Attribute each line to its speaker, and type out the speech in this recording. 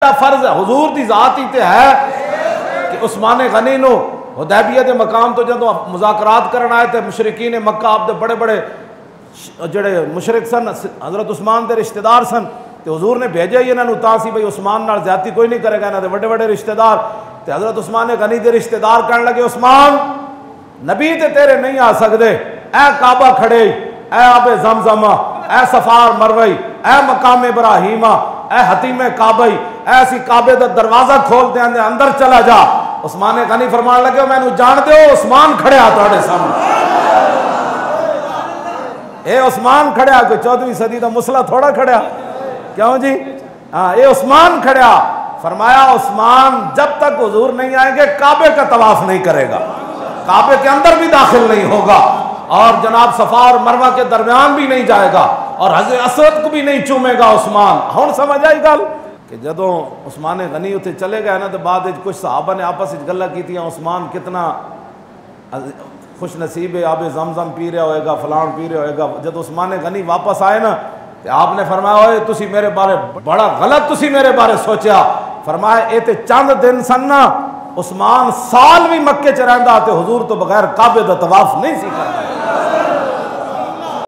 Speaker 1: फर्ज है हुजूर दी जात ही ते है कि उस्मान गनी नो हुदैबिया दे मकाम तो जो मुज़ाकरात करन आए थे मुशरिकीन मक्का आप दे बड़े बड़े जड़े मुशरिक सन हजरत उस्मान दे रिश्तेदार सन तो हुजूर ने भेजा ही इन्होंने तासी भाई उस्मान नाल ज्यादती कोई नहीं करेगा इन्होंने बड़े बड़े रिश्तेदार तो हजरत उस्मान गनी दे रिश्तेदार कहने लगे उस्मान नबी ते तेरे नहीं आ सकते ए काबा खड़े ए आबे जमजमा ए सफार मरवई ए मकाम इब्राहिमा ए हतीमे काबई ऐसी काबे का दरवाजा खोल दे अंदर चला जा। उस्मान गनी फरमान लगे मैनू जान दो उस्मान खड़िया तुहाडे सामने ए उस्मान खड़िया कोई 14वीं सदी का मुसला थोड़ा खड़िया क्यों जी हाँ ये उस्मान खड़िया फरमाया उस्मान जब तक हुजूर नहीं आएंगे काबे का तवाफ नहीं करेगा काबे के अंदर भी दाखिल नहीं होगा और जनाब सफा और मरवा के दरमियान भी नहीं जाएगा और हज़रत असद को भी नहीं चूमेगा उस्मान। हुण समझ आई गल कि जदों उस्मान गनी उत्थे चले गए ना तो बाद कुछ सहाबा ने आपस में गल्लां कीतियां उस्मान कितना खुश नसीब है आबे जमजम पी रहा होएगा फलान पी रहा होएगा। जब उस्मान गनी वापस आए ना तो आपने फरमाया ओए तुसी मेरे बारे बड़ा गलत तुसी मेरे बारे सोचा फरमाया ये तो चंद दिन सन ना उस्मान साल भी मक्के च रहिंदा ते हुजूर तो बगैर काबे दा तवाफ नहीं सी करदा।